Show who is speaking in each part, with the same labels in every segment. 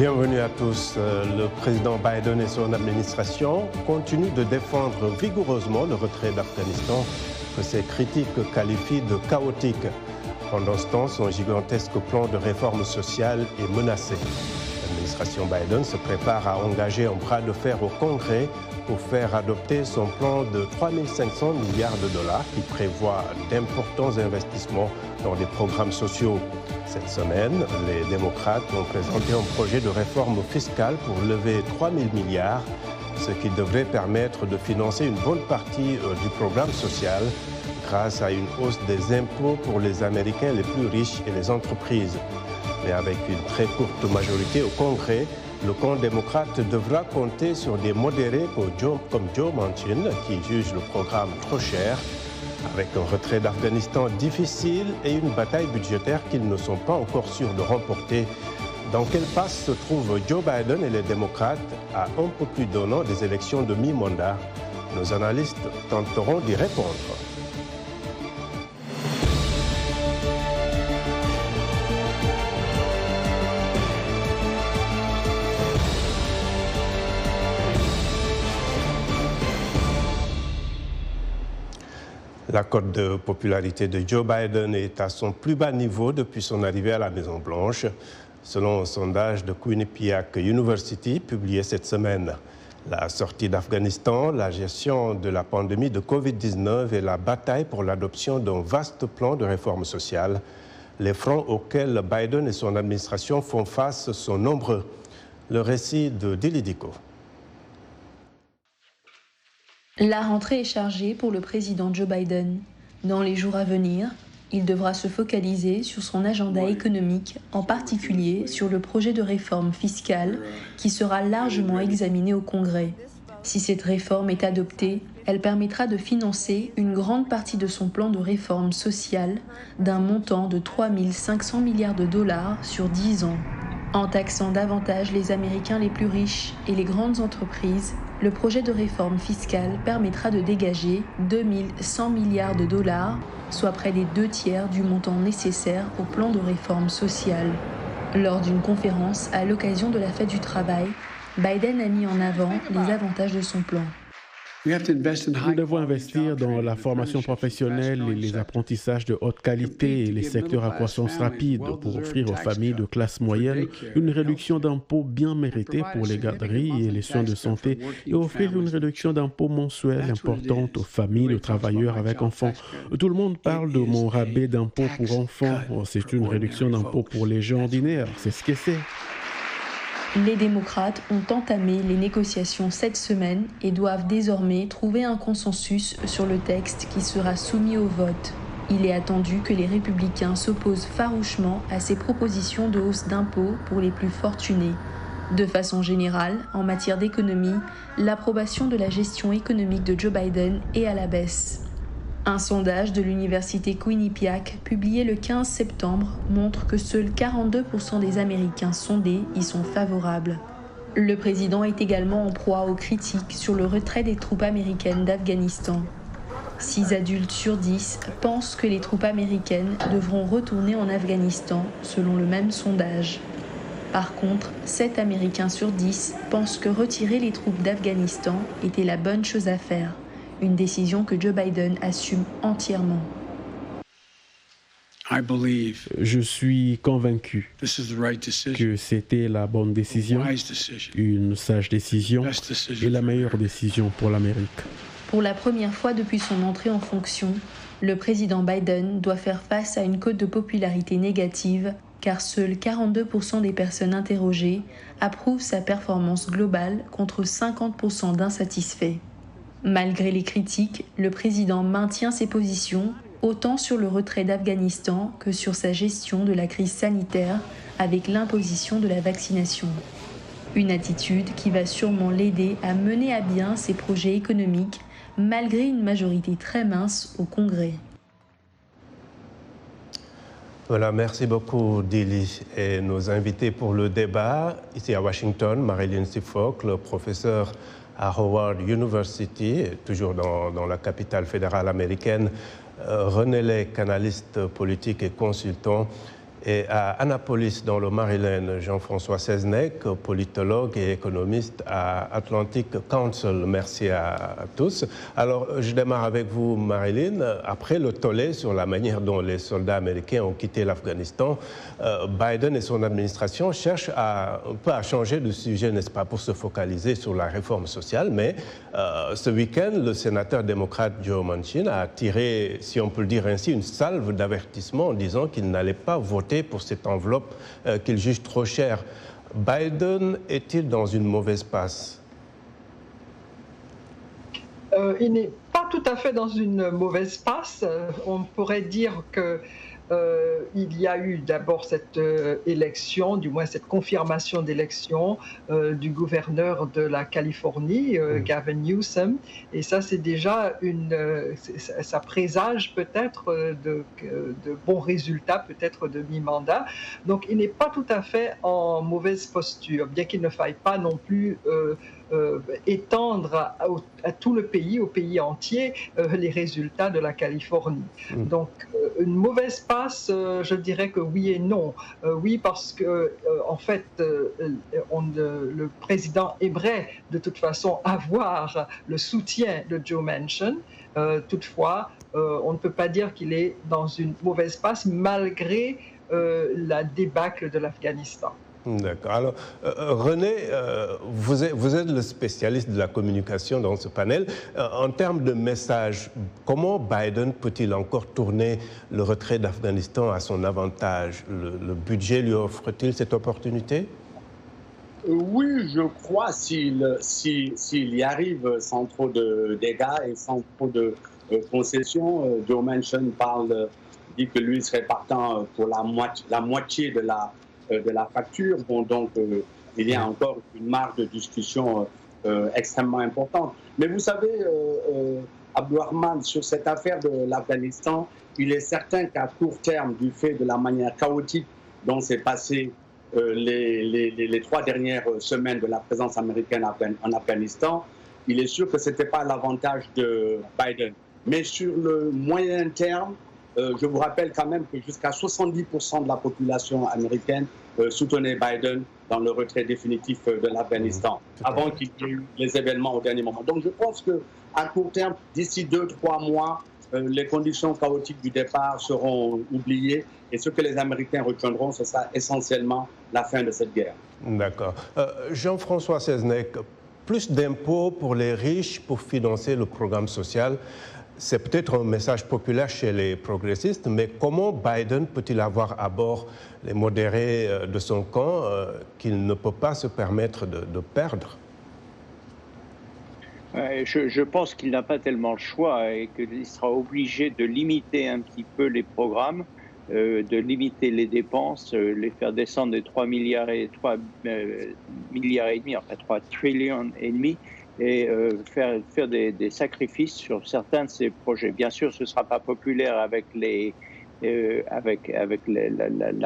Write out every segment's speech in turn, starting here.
Speaker 1: Bienvenue à tous. Le président Biden et son administration continuent de défendre vigoureusement le retrait d'Afghanistan, que ses critiques qualifient de chaotique. Pendant ce temps, son gigantesque plan de réforme sociale est menacé. L'administration Biden se prépare à engager un bras de fer au Congrès pour faire adopter son plan de 3 500 milliards de dollars qui prévoit d'importants investissements dans les programmes sociaux. Cette semaine, les démocrates ont présenté un projet de réforme fiscale pour lever 3 000 milliards, ce qui devrait permettre de financer une bonne partie du programme social grâce à une hausse des impôts pour les Américains les plus riches et les entreprises. Mais avec une très courte majorité au Congrès, le camp démocrate devra compter sur des modérés comme Joe Manchin, qui juge le programme trop cher. Avec un retrait d'Afghanistan difficile et une bataille budgétaire qu'ils ne sont pas encore sûrs de remporter, dans quelle passe se trouvent Joe Biden et les démocrates à un peu plus d'un an des élections de mi-mandat? Nos analystes tenteront d'y répondre. La cote de popularité de Joe Biden est à son plus bas niveau depuis son arrivée à la Maison-Blanche, selon un sondage de Quinnipiac University publié cette semaine. La sortie d'Afghanistan, la gestion de la pandémie de Covid-19 et la bataille pour l'adoption d'un vaste plan de réforme sociale, les fronts auxquels Biden et son administration font face sont nombreux. Le récit de Dili Diko.
Speaker 2: La rentrée est chargée pour le président Joe Biden. Dans les jours à venir, il devra se focaliser sur son agenda économique, en particulier sur le projet de réforme fiscale qui sera largement examiné au Congrès. Si cette réforme est adoptée, elle permettra de financer une grande partie de son plan de réforme sociale d'un montant de 3 500 milliards de dollars sur 10 ans. En taxant davantage les Américains les plus riches et les grandes entreprises, le projet de réforme fiscale permettra de dégager 2 100 milliards de dollars, soit près des 2/3 du montant nécessaire au plan de réforme sociale. Lors d'une conférence à l'occasion de la fête du travail, Biden a mis en avant les avantages de son plan.
Speaker 3: Nous devons investir dans la formation professionnelle et les apprentissages de haute qualité et les secteurs à croissance rapide pour offrir aux familles de classe moyenne une réduction d'impôts bien méritée pour les garderies et les soins de santé et offrir une réduction d'impôts mensuelle importante aux familles de travailleurs avec enfants. Tout le monde parle de mon rabais d'impôts pour enfants. C'est une réduction d'impôts pour les gens ordinaires, c'est ce que c'est.
Speaker 2: Les démocrates ont entamé les négociations cette semaine et doivent désormais trouver un consensus sur le texte qui sera soumis au vote. Il est attendu que les républicains s'opposent farouchement à ces propositions de hausse d'impôts pour les plus fortunés. De façon générale, en matière d'économie, l'approbation de la gestion économique de Joe Biden est à la baisse. Un sondage de l'université Quinnipiac, publié le 15 septembre, montre que seuls 42% des Américains sondés y sont favorables. Le président est également en proie aux critiques sur le retrait des troupes américaines d'Afghanistan. 6 adultes sur 10 pensent que les troupes américaines devront retourner en Afghanistan, selon le même sondage. Par contre, 7 Américains sur 10 pensent que retirer les troupes d'Afghanistan était la bonne chose à faire. Une décision que Joe Biden assume entièrement.
Speaker 3: Je suis convaincu que c'était la bonne décision, une sage décision et la meilleure décision pour l'Amérique.
Speaker 2: Pour la première fois depuis son entrée en fonction, le président Biden doit faire face à une cote de popularité négative car seuls 42% des personnes interrogées approuvent sa performance globale contre 50% d'insatisfaits. Malgré les critiques, le président maintient ses positions autant sur le retrait d'Afghanistan que sur sa gestion de la crise sanitaire avec l'imposition de la vaccination. Une attitude qui va sûrement l'aider à mener à bien ses projets économiques malgré une majorité très mince au Congrès.
Speaker 1: Voilà, merci beaucoup Dili. Et nos invités pour le débat, ici à Washington, Marilyn Sifoc, professeur à Howard University, toujours dans la capitale fédérale américaine, René Lake, analyste politique et consultant, Et à Annapolis, dans le Maryland, Jean-François Seznec, politologue et économiste à Atlantic Council. Merci à tous. Alors, je démarre avec vous, Marilyn. Après le tollé sur la manière dont les soldats américains ont quitté l'Afghanistan, Biden et son administration cherchent un peu à changer de sujet, n'est-ce pas, pour se focaliser sur la réforme sociale. Mais ce week-end, le sénateur démocrate Joe Manchin a tiré, si on peut le dire ainsi, une salve d'avertissement en disant qu'il n'allait pas voter pour cette enveloppe qu'il juge trop chère. Biden est-il dans une mauvaise passe?
Speaker 4: Il n'est pas tout à fait dans une mauvaise passe. On pourrait dire que il y a eu d'abord cette élection, du moins cette confirmation d'élection du gouverneur de la Californie, Gavin Newsom, et ça c'est déjà ça présage peut-être de bons résultats, peut-être de mi-mandat. Donc il n'est pas tout à fait en mauvaise posture, bien qu'il ne faille pas non plus étendre à tout le pays, au pays entier, les résultats de la Californie. Donc, une mauvaise passe, je dirais que oui et non. Oui, parce que, en fait, le président aimerait de toute façon avoir le soutien de Joe Manchin. Toutefois, on ne peut pas dire qu'il est dans une mauvaise passe malgré la débâcle de l'Afghanistan.
Speaker 1: D'accord. Alors, René, vous êtes le spécialiste de la communication dans ce panel. En termes de message, comment Biden peut-il encore tourner le retrait d'Afghanistan à son avantage? Le budget lui offre-t-il cette opportunité?
Speaker 5: Oui, je crois s'il y arrive sans trop de dégâts et sans trop de concessions. Joe Manchin dit que lui serait partant pour la moitié de la facture. Bon, donc, il y a encore une marge de discussion extrêmement importante. Mais vous savez, Abdourahmane, sur cette affaire de l'Afghanistan, il est certain qu'à court terme, du fait de la manière chaotique dont s'est passé les 3 dernières semaines de la présence américaine en Afghanistan, il est sûr que ce n'était pas l'avantage de Biden. Mais sur le moyen terme, je vous rappelle quand même que jusqu'à 70% de la population américaine soutenait Biden dans le retrait définitif de l'Afghanistan, avant qu'il y ait eu les événements au dernier moment. Donc je pense qu'à court terme, d'ici 2-3 mois, les conditions chaotiques du départ seront oubliées et ce que les Américains retiendront, ce sera essentiellement la fin de cette guerre.
Speaker 1: D'accord. Jean-François Seznec, plus d'impôts pour les riches pour financer le programme social, c'est peut-être un message populaire chez les progressistes, mais comment Biden peut-il avoir à bord les modérés de son camp qu'il ne peut pas se permettre de perdre?
Speaker 6: Je pense qu'il n'a pas tellement le choix et qu'il sera obligé de limiter un petit peu les programmes, de limiter les dépenses, les faire descendre de 3 milliards et demi, enfin 3 trillions et demi, et faire des sacrifices sur certains de ces projets. Bien sûr, ce ne sera pas populaire avec la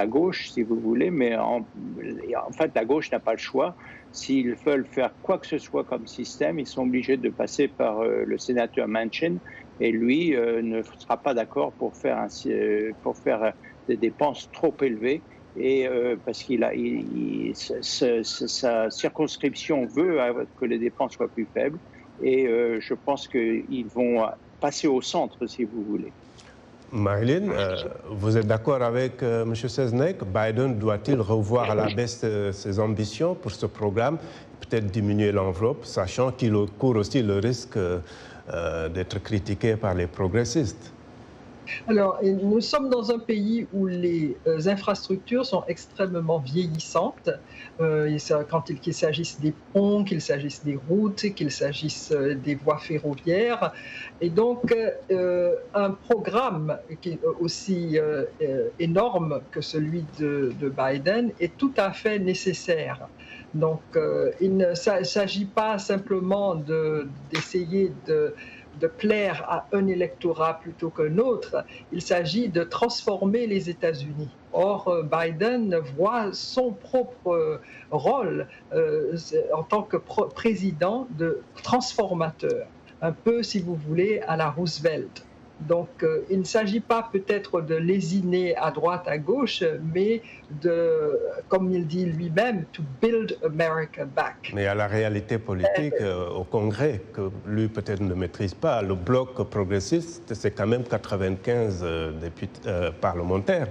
Speaker 6: gauche, si vous voulez, mais en fait, la gauche n'a pas le choix. S'ils veulent faire quoi que ce soit comme système, ils sont obligés de passer par le sénateur Manchin, et lui ne sera pas d'accord pour faire des dépenses trop élevées, et parce sa circonscription veut que les dépenses soient plus faibles, et je pense qu'ils vont passer au centre, si vous voulez.
Speaker 1: Marilyn, vous êtes d'accord avec M. Seznec? Biden doit-il revoir à la baisse ses ambitions pour ce programme, peut-être diminuer l'enveloppe, sachant qu'il court aussi le risque d'être critiqué par les progressistes?
Speaker 4: Alors, nous sommes dans un pays où les infrastructures sont extrêmement vieillissantes, qu'il s'agisse des ponts, qu'il s'agisse des routes, qu'il s'agisse des voies ferroviaires. Et donc, un programme qui est aussi énorme que celui de Biden est tout à fait nécessaire. Donc, il ne s'agit pas simplement d'essayer de plaire à un électorat plutôt qu'un autre, il s'agit de transformer les États-Unis. Or, Biden voit son propre rôle en tant que président de transformateur, un peu, si vous voulez, à la Roosevelt. Donc, il ne s'agit pas peut-être de lésiner à droite, à gauche, mais de, comme il dit lui-même, to build America back.
Speaker 1: Mais à la réalité politique au Congrès, que lui peut-être ne maîtrise pas, le bloc progressiste, c'est quand même 95 députés parlementaires.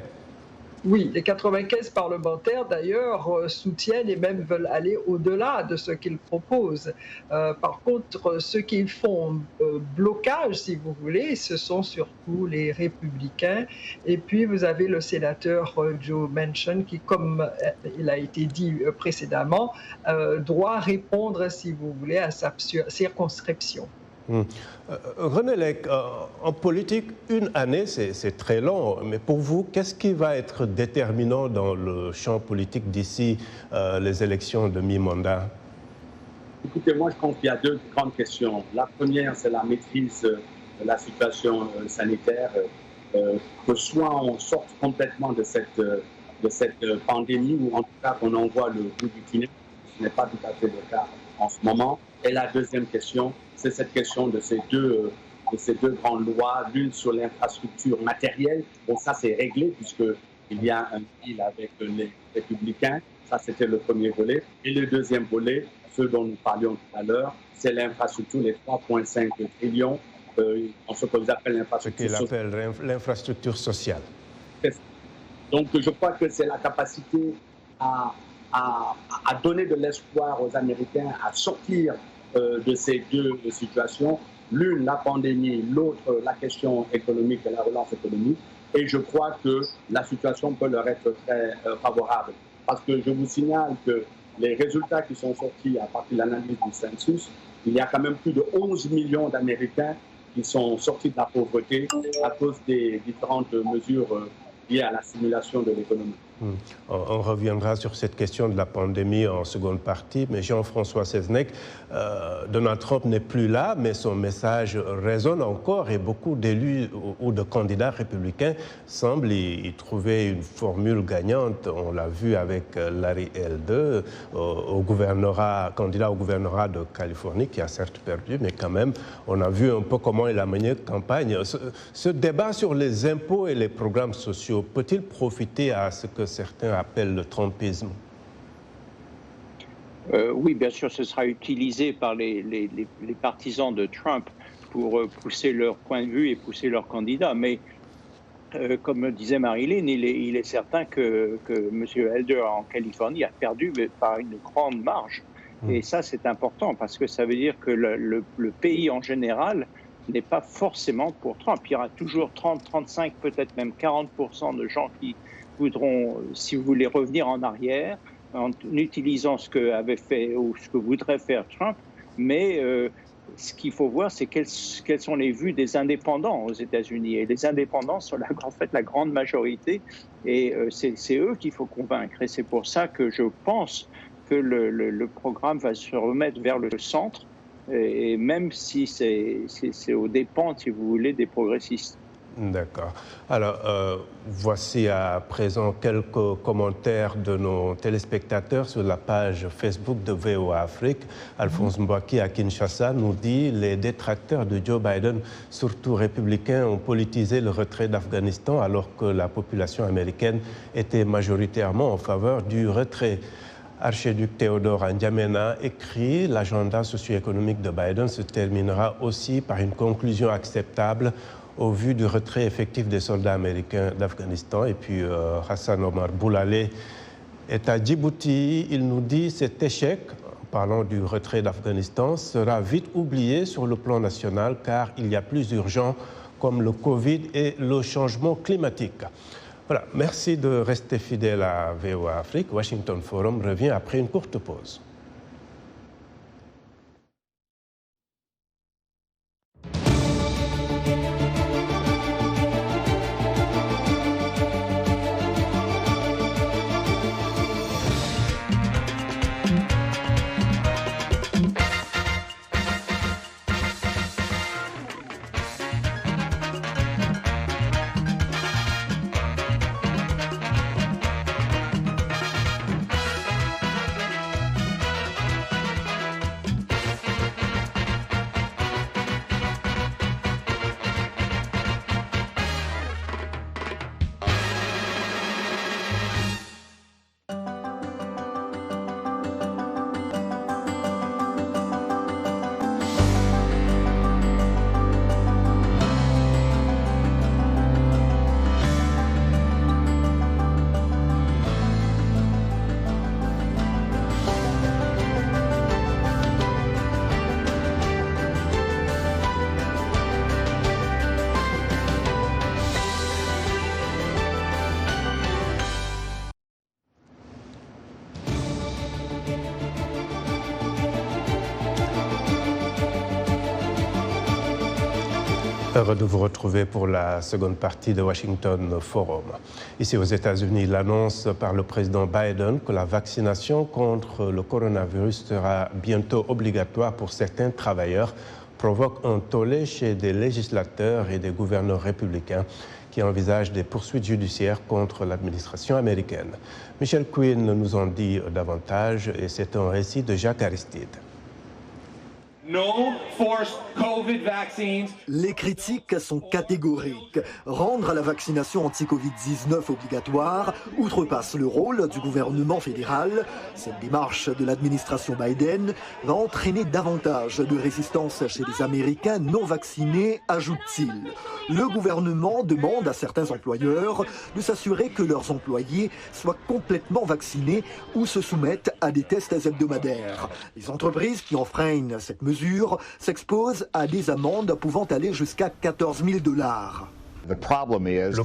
Speaker 4: Oui, les 95 parlementaires, d'ailleurs, soutiennent et même veulent aller au-delà de ce qu'ils proposent. Par contre, ceux qui font blocage, si vous voulez, ce sont surtout les républicains. Et puis, vous avez le sénateur Joe Manchin qui, comme il a été dit précédemment, doit répondre, si vous voulez, à sa circonscription.
Speaker 1: René Lec, en politique, une année, c'est très long. Mais pour vous, qu'est-ce qui va être déterminant dans le champ politique d'ici les élections de mi-mandat?
Speaker 5: Écoutez, moi, je pense qu'il y a deux grandes questions. La première, c'est la maîtrise de la situation sanitaire, que soit on sorte complètement de cette pandémie, ou en tout cas qu'on en voit le bout du tunnel. Ce n'est pas tout à fait le cas en ce moment. Et la deuxième question, c'est cette question de ces deux grandes lois, l'une sur l'infrastructure matérielle. Bon, ça c'est réglé puisqu'il y a un deal avec les républicains. Ça c'était le premier volet. Et le deuxième volet, ce dont nous parlions tout à l'heure, c'est l'infrastructure, les 3,5 trillions, en ce que vous appelez l'infrastructure sociale.
Speaker 1: Ce qu'il appelle l'infrastructure sociale.
Speaker 5: Donc je crois que c'est la capacité à donner de l'espoir aux Américains, à sortir de ces deux situations, l'une la pandémie, l'autre la question économique et la relance économique. Et je crois que la situation peut leur être très favorable. Parce que je vous signale que les résultats qui sont sortis à partir de l'analyse du census, il y a quand même plus de 11 millions d'Américains qui sont sortis de la pauvreté à cause des différentes mesures liées à la stimulation de l'économie.
Speaker 1: On reviendra sur cette question de la pandémie en seconde partie, mais Jean-François Seznec, Donald Trump n'est plus là, mais son message résonne encore et beaucoup d'élus ou de candidats républicains semblent y trouver une formule gagnante. On l'a vu avec Larry Elder, candidat au gouvernorat de Californie, qui a certes perdu, mais quand même, on a vu un peu comment il a mené campagne. Ce débat sur les impôts et les programmes sociaux peut-il profiter à ce que certains appellent le trumpisme?
Speaker 6: Oui, bien sûr, ce sera utilisé par les partisans de Trump pour pousser leur point de vue et pousser leur candidat. Mais comme disait Marilyn, il est certain que M. Elder en Californie a perdu par une grande marge. Et ça, c'est important parce que ça veut dire que le pays en général n'est pas forcément pour Trump. Il y aura toujours 30, 35, peut-être même 40% de gens qui voudront, si vous voulez, revenir en arrière en utilisant ce que avait fait ou ce que voudrait faire Trump. Mais ce qu'il faut voir, c'est quelles sont les vues des indépendants aux États-Unis. Et les indépendants sont en fait la grande majorité. Et c'est eux qu'il faut convaincre. Et c'est pour ça que je pense que le programme va se remettre vers le centre. Et même si c'est aux dépens, si vous voulez, des progressistes.
Speaker 1: D'accord. Alors, voici à présent quelques commentaires de nos téléspectateurs sur la page Facebook de VOA Afrique. Alphonse Mbouaki à Kinshasa nous dit « Les détracteurs de Joe Biden, surtout républicains, ont politisé le retrait d'Afghanistan alors que la population américaine était majoritairement en faveur du retrait ». Archiduc Théodore N'Djamena écrit « L'agenda socio-économique de Biden se terminera aussi par une conclusion acceptable au vu du retrait effectif des soldats américains d'Afghanistan. » Et puis Hassan Omar Boulalé est à Djibouti. Il nous dit « Cet échec, en parlant du retrait d'Afghanistan, sera vite oublié sur le plan national car il y a plus urgent comme le Covid et le changement climatique. » Voilà, merci de rester fidèle à VOA Afrique. Washington Forum revient après une courte pause. Heureux de vous retrouver pour la seconde partie de Washington Forum. Ici aux États-Unis, l'annonce par le président Biden que la vaccination contre le coronavirus sera bientôt obligatoire pour certains travailleurs provoque un tollé chez des législateurs et des gouverneurs républicains qui envisagent des poursuites judiciaires contre l'administration américaine. Michel Quinn nous en dit davantage et c'est un récit de Jacques Aristide.
Speaker 7: No forced COVID vaccines.
Speaker 8: Les critiques sont catégoriques. Rendre la vaccination anti-Covid-19 obligatoire outrepasse le rôle du gouvernement fédéral. Cette démarche de l'administration Biden va entraîner davantage de résistance chez les Américains non vaccinés, ajoute-t-il. Le gouvernement demande à certains employeurs de s'assurer que leurs employés soient complètement vaccinés ou se soumettent à des tests hebdomadaires. Les entreprises qui enfreignent cette mesure s'exposent à des amendes pouvant aller jusqu'à $14 000.
Speaker 9: Le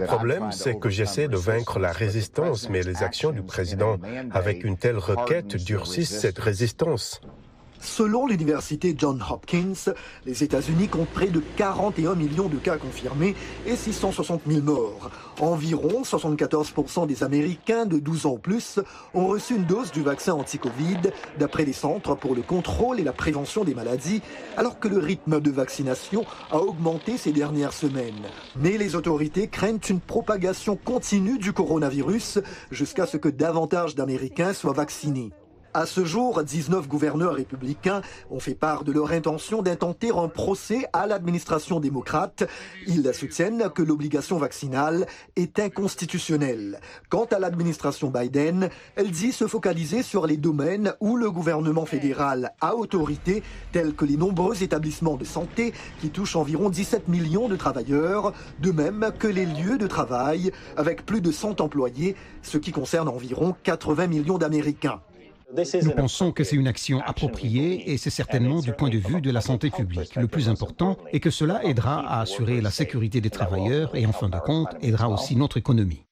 Speaker 9: problème, c'est que j'essaie de vaincre la résistance, mais les actions du président avec une telle requête durcissent cette résistance.
Speaker 8: Selon l'université Johns Hopkins, les États-Unis comptent près de 41 millions de cas confirmés et 660 000 morts. Environ 74% des Américains de 12 ans ou plus ont reçu une dose du vaccin anti-Covid, d'après les Centres pour le contrôle et la prévention des maladies, alors que le rythme de vaccination a augmenté ces dernières semaines. Mais les autorités craignent une propagation continue du coronavirus jusqu'à ce que davantage d'Américains soient vaccinés. À ce jour, 19 gouverneurs républicains ont fait part de leur intention d'intenter un procès à l'administration démocrate. Ils soutiennent que l'obligation vaccinale est inconstitutionnelle. Quant à l'administration Biden, elle dit se focaliser sur les domaines où le gouvernement fédéral a autorité, tels que les nombreux établissements de santé qui touchent environ 17 millions de travailleurs, de même que les lieux de travail avec plus de 100 employés, ce qui concerne environ 80 millions d'Américains.
Speaker 10: Nous pensons que c'est une action appropriée et c'est certainement du point de vue de la santé publique. Le plus important est que cela aidera à assurer la sécurité des travailleurs et en fin de compte aidera aussi notre économie.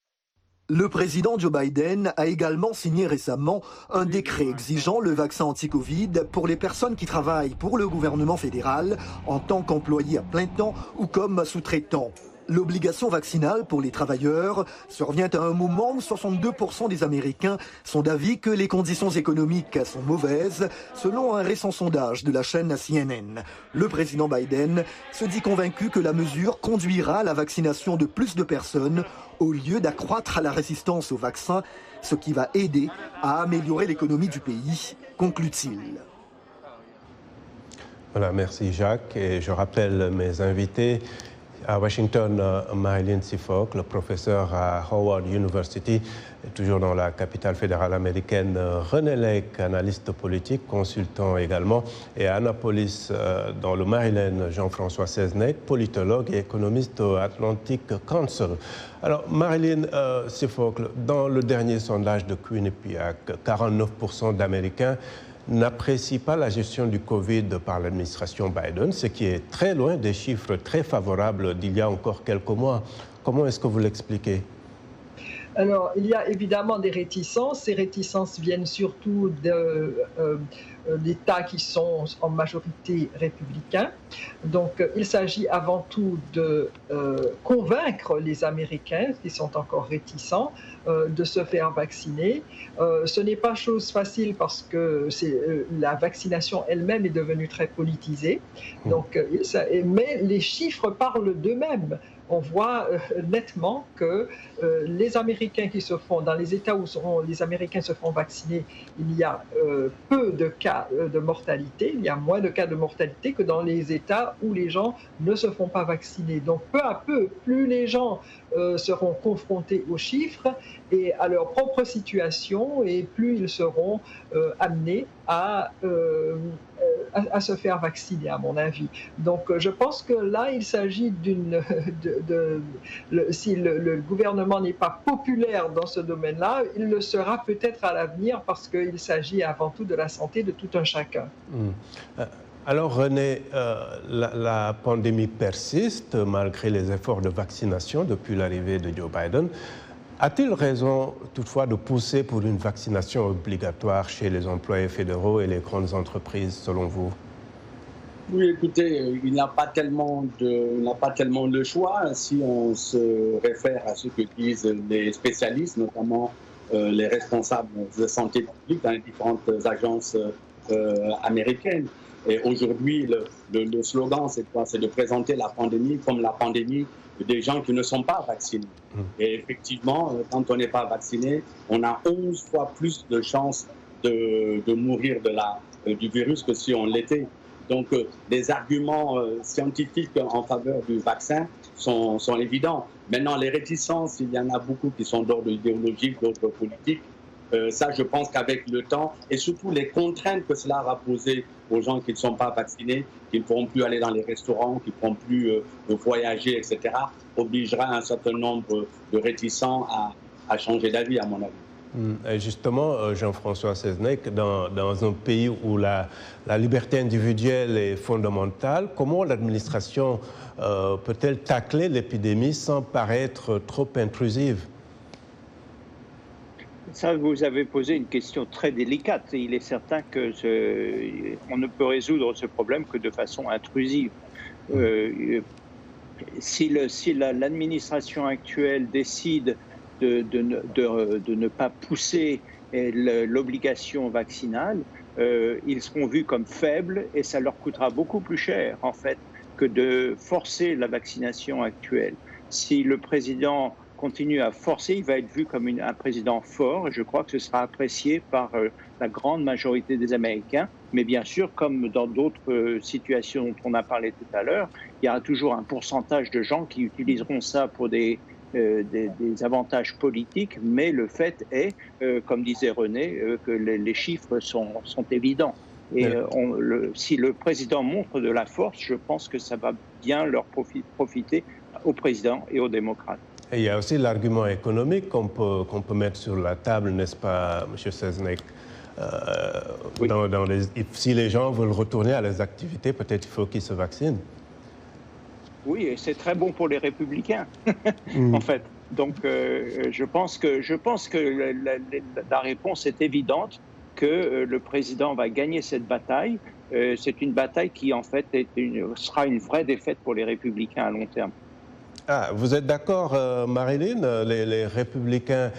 Speaker 8: Le président Joe Biden a également signé récemment un décret exigeant le vaccin anti-Covid pour les personnes qui travaillent pour le gouvernement fédéral en tant qu'employés à plein temps ou comme sous-traitants. L'obligation vaccinale pour les travailleurs survient à un moment où 62% des Américains sont d'avis que les conditions économiques sont mauvaises, selon un récent sondage de la chaîne CNN. Le président Biden se dit convaincu que la mesure conduira à la vaccination de plus de personnes au lieu d'accroître la résistance au vaccin, ce qui va aider à améliorer l'économie du pays, conclut-il.
Speaker 1: Voilà, merci Jacques. Et je rappelle mes invités. À Washington, Marilyn Seafolk, le professeur à Howard University, et toujours dans la capitale fédérale américaine, René Lake, analyste politique, consultant également, et à Annapolis, dans le Maryland, Jean-François Seznec, politologue et économiste au Atlantic Council. Alors, Marilyn Seafolk, dans le dernier sondage de Quinnipiac, 49% d'Américains n'apprécie pas la gestion du Covid par l'administration Biden, ce qui est très loin des chiffres très favorables d'il y a encore quelques mois. Comment est-ce que vous l'expliquez ?
Speaker 4: Alors, il y a évidemment des réticences. Ces réticences viennent surtout d'États qui sont en majorité républicains. Donc, il s'agit avant tout de convaincre les Américains qui sont encore réticents de se faire vacciner. Ce n'est pas chose facile parce que la vaccination elle-même est devenue très politisée. Donc, mais les chiffres parlent d'eux-mêmes. On voit nettement que les Américains qui se font, dans les États où les Américains se font vacciner, il y a peu de cas de mortalité, il y a moins de cas de mortalité que dans les États où les gens ne se font pas vacciner. Donc peu à peu, plus les gens seront confrontés aux chiffres et à leur propre situation, et plus ils seront amenés à se faire vacciner, à mon avis. Donc, je pense que là, il s'agit si le gouvernement n'est pas populaire dans ce domaine-là, il le sera peut-être à l'avenir parce qu'il s'agit avant tout de la santé de tout un chacun.
Speaker 1: Alors, René, la pandémie persiste malgré les efforts de vaccination depuis l'arrivée de Joe Biden. A-t-il raison, toutefois, de pousser pour une vaccination obligatoire chez les employés fédéraux et les grandes entreprises, selon vous ?
Speaker 5: Oui, écoutez, il n'a pas tellement de choix si on se réfère à ce que disent les spécialistes, notamment les responsables de santé publique dans les différentes agences américaines. Et aujourd'hui, le slogan, c'est quoi? C'est de présenter la pandémie comme la pandémie des gens qui ne sont pas vaccinés. Et effectivement, quand on n'est pas vacciné, on a 11 fois plus de chances de mourir du virus que si on l'était. Donc, les arguments scientifiques en faveur du vaccin sont évidents. Maintenant, les réticences, il y en a beaucoup qui sont d'ordre idéologique, d'autres politiques. Ça, je pense qu'avec le temps, et surtout les contraintes que cela va poser aux gens qui ne sont pas vaccinés, qui ne pourront plus aller dans les restaurants, qui ne pourront plus voyager, etc., obligera un certain nombre de réticents à changer d'avis, à mon avis.
Speaker 1: Et justement, Jean-François Seznec, dans un pays où la liberté individuelle est fondamentale, comment l'administration peut-elle tacler l'épidémie sans paraître trop intrusive?
Speaker 6: Ça, vous avez posé une question très délicate. Il est certain qu'on ne peut résoudre ce problème que de façon intrusive. Si l'administration actuelle décide de ne pas pousser l'obligation vaccinale, ils seront vus comme faibles et ça leur coûtera beaucoup plus cher, en fait, que de forcer la vaccination actuelle. Si le président continue à forcer, il va être vu comme un président fort et je crois que ce sera apprécié par la grande majorité des Américains. Mais bien sûr, comme dans d'autres situations dont on a parlé tout à l'heure, il y aura toujours un pourcentage de gens qui utiliseront ça pour des avantages politiques, mais le fait est, comme disait René, que les chiffres sont évidents. Et si le président montre de la force, je pense que ça va bien leur profiter au président et aux démocrates.
Speaker 1: Et il y a aussi l'argument économique qu'on peut mettre sur la table, n'est-ce pas, M. Seznec? Oui. Si les gens veulent retourner à leurs activités, peut-être il faut qu'ils se vaccinent.
Speaker 6: Oui, et c'est très bon pour les républicains, en fait. Donc, je pense que la réponse est évidente, que le président va gagner cette bataille. C'est une bataille qui, en fait, sera une vraie défaite pour les républicains à long terme.
Speaker 1: Ah, vous êtes d'accord, Marilyn? Les républicains,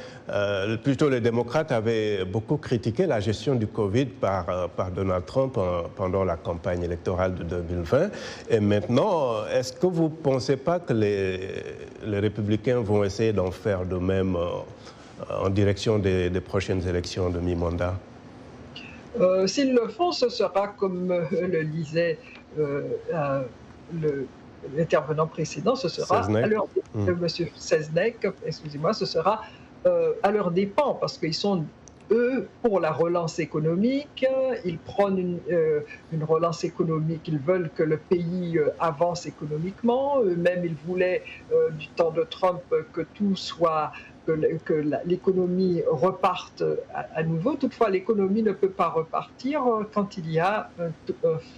Speaker 1: plutôt les démocrates, avaient beaucoup critiqué la gestion du Covid par Donald Trump pendant la campagne électorale de 2020. Et maintenant, est-ce que vous ne pensez pas que les républicains vont essayer d'en faire de même en direction des prochaines élections de mi-mandat?
Speaker 4: S'ils le font, ce sera, comme le disait l'intervenant précédent, ce sera à leur Monsieur Seznec, excusez-moi, ce sera à leur dépens parce qu'ils sont eux pour la relance économique, ils prônent une relance économique, ils veulent que le pays avance économiquement, eux-mêmes ils voulaient du temps de Trump que tout soit que l'économie reparte à nouveau. Toutefois, l'économie ne peut pas repartir quand il y a un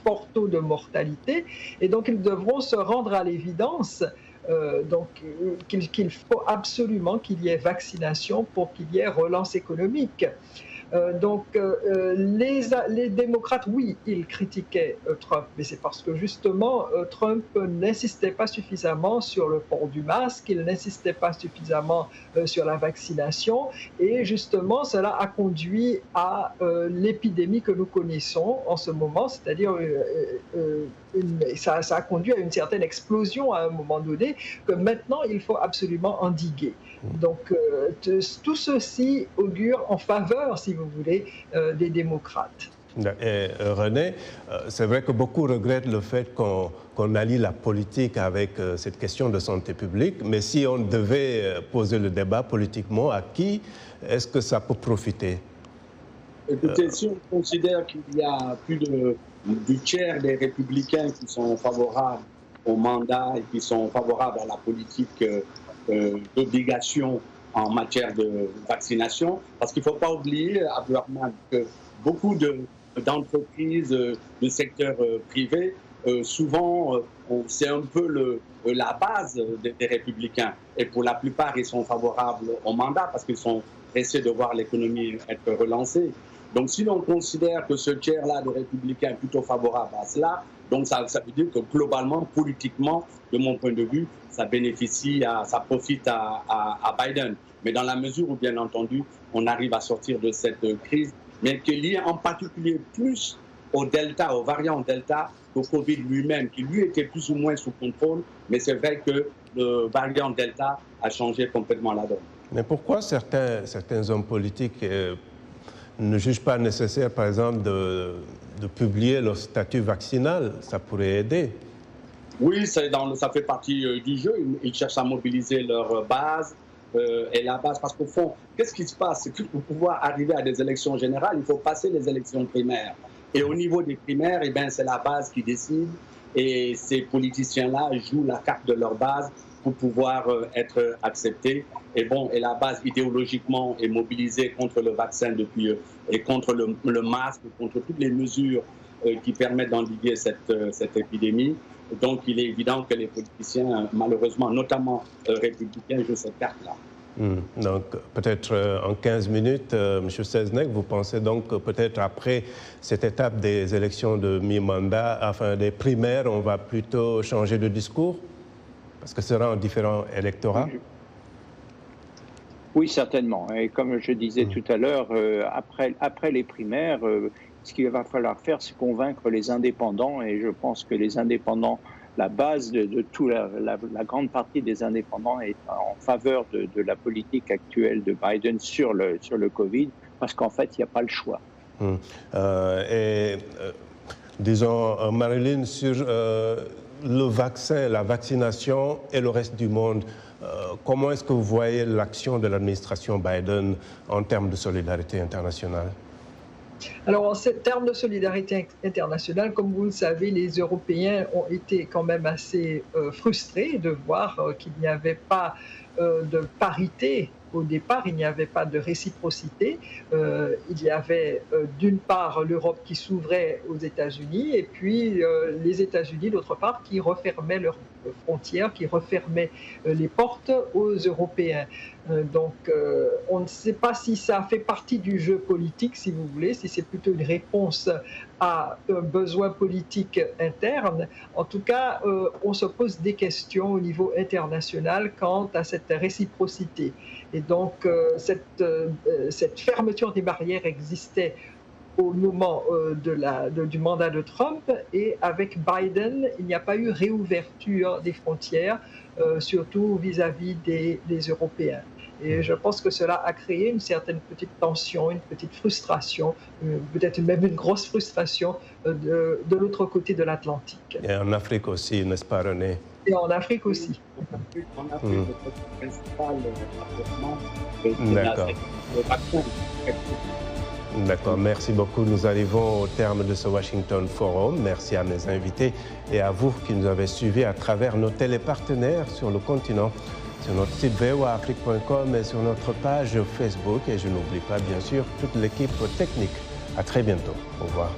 Speaker 4: fort taux de mortalité. Et donc, ils devront se rendre à l'évidence qu'il faut absolument qu'il y ait vaccination pour qu'il y ait relance économique. Les démocrates, oui, ils critiquaient Trump, mais c'est parce que justement, Trump n'insistait pas suffisamment sur le port du masque, il n'insistait pas suffisamment sur la vaccination, et justement, cela a conduit à l'épidémie que nous connaissons en ce moment, c'est-à-dire ça a conduit à une certaine explosion à un moment donné, que maintenant, il faut absolument endiguer. Donc, tout ceci augure en faveur, si vous voulez, des démocrates.
Speaker 1: Et René, c'est vrai que beaucoup regrettent le fait qu'on allie la politique avec cette question de santé publique, mais si on devait poser le débat politiquement, à qui est-ce que ça peut profiter?
Speaker 5: Écoutez, si on considère qu'il y a plus du tiers des républicains qui sont favorables au mandat et qui sont favorables à la politique d'obligation en matière de vaccination, parce qu'il ne faut pas oublier, Abdourahmane, que beaucoup d'entreprises du secteur privé, souvent, c'est un peu la base des républicains. Et pour la plupart, ils sont favorables au mandat parce qu'ils sont pressés de voir l'économie être relancée. Donc, si l'on considère que ce tiers-là de républicains est plutôt favorable à cela, Donc ça veut dire que globalement, politiquement, de mon point de vue, ça profite à Biden. Mais dans la mesure où, bien entendu, on arrive à sortir de cette crise, mais qui est liée en particulier plus au Delta, au variant Delta, qu'au Covid lui-même, qui lui était plus ou moins sous contrôle, mais c'est vrai que le variant Delta a changé complètement la donne.
Speaker 1: Mais pourquoi certains hommes politiques ne jugent pas nécessaire, par exemple, de publier leur statut vaccinal? Ça pourrait aider.
Speaker 5: Oui, ça fait partie du jeu. Ils cherchent à mobiliser leur base. Et la base, parce qu'au fond, qu'est-ce qui se passe? C'est que pour pouvoir arriver à des élections générales, il faut passer les élections primaires. Et au niveau des primaires, eh bien, c'est la base qui décide. Et ces politiciens-là jouent la carte de leur base pour pouvoir être acceptés. Et la base idéologiquement est mobilisée contre le vaccin et contre le masque, contre toutes les mesures qui permettent d'endiguer cette épidémie. Donc, il est évident que les politiciens, malheureusement, notamment républicains, jouent cette carte-là.
Speaker 1: Donc, peut-être en 15 minutes, M. Seznec, vous pensez donc que peut-être après cette étape des élections de mi-mandat, enfin des primaires, on va plutôt changer de discours? Parce que ce sera un différent électorat?
Speaker 6: Oui, certainement. Et comme je disais tout à l'heure, après les primaires, ce qu'il va falloir faire, c'est convaincre les indépendants. Et je pense que les indépendants, la base de toute la grande partie des indépendants est en faveur de la politique actuelle de Biden sur le Covid, parce qu'en fait, il n'y a pas le choix.
Speaker 1: Disons, Marilyn, sur le vaccin, la vaccination et le reste du monde, comment est-ce que vous voyez l'action de l'administration Biden en termes de solidarité internationale?
Speaker 4: Alors, en termes de solidarité internationale, comme vous le savez, les Européens ont été quand même assez frustrés de voir qu'il n'y avait pas de parité. Au départ, il n'y avait pas de réciprocité. Il y avait d'une part l'Europe qui s'ouvrait aux États-Unis et puis les États-Unis, d'autre part, qui refermaient leurs frontières, qui refermaient les portes aux Européens. Donc, on ne sait pas si ça fait partie du jeu politique, si vous voulez, si c'est plutôt une réponse à un besoin politique interne. En tout cas, on se pose des questions au niveau international quant à cette réciprocité. Et donc, cette fermeture des barrières existait au moment du mandat de Trump, et avec Biden, il n'y a pas eu réouverture des frontières, surtout vis-à-vis des Européens. Et je pense que cela a créé une certaine petite tension, une petite frustration, peut-être même une grosse frustration de l'autre côté de l'Atlantique.
Speaker 1: Et en Afrique aussi, n'est-ce pas, René?
Speaker 4: Et en Afrique aussi.
Speaker 5: En Afrique, le principal
Speaker 1: D'accord. D'accord, merci beaucoup. Nous arrivons au terme de ce Washington Forum. Merci à mes invités et à vous qui nous avez suivis à travers nos télépartenaires sur le continent, sur notre site voaafrique.com et sur notre page Facebook. Et je n'oublie pas, bien sûr, toute l'équipe technique. À très bientôt. Au revoir.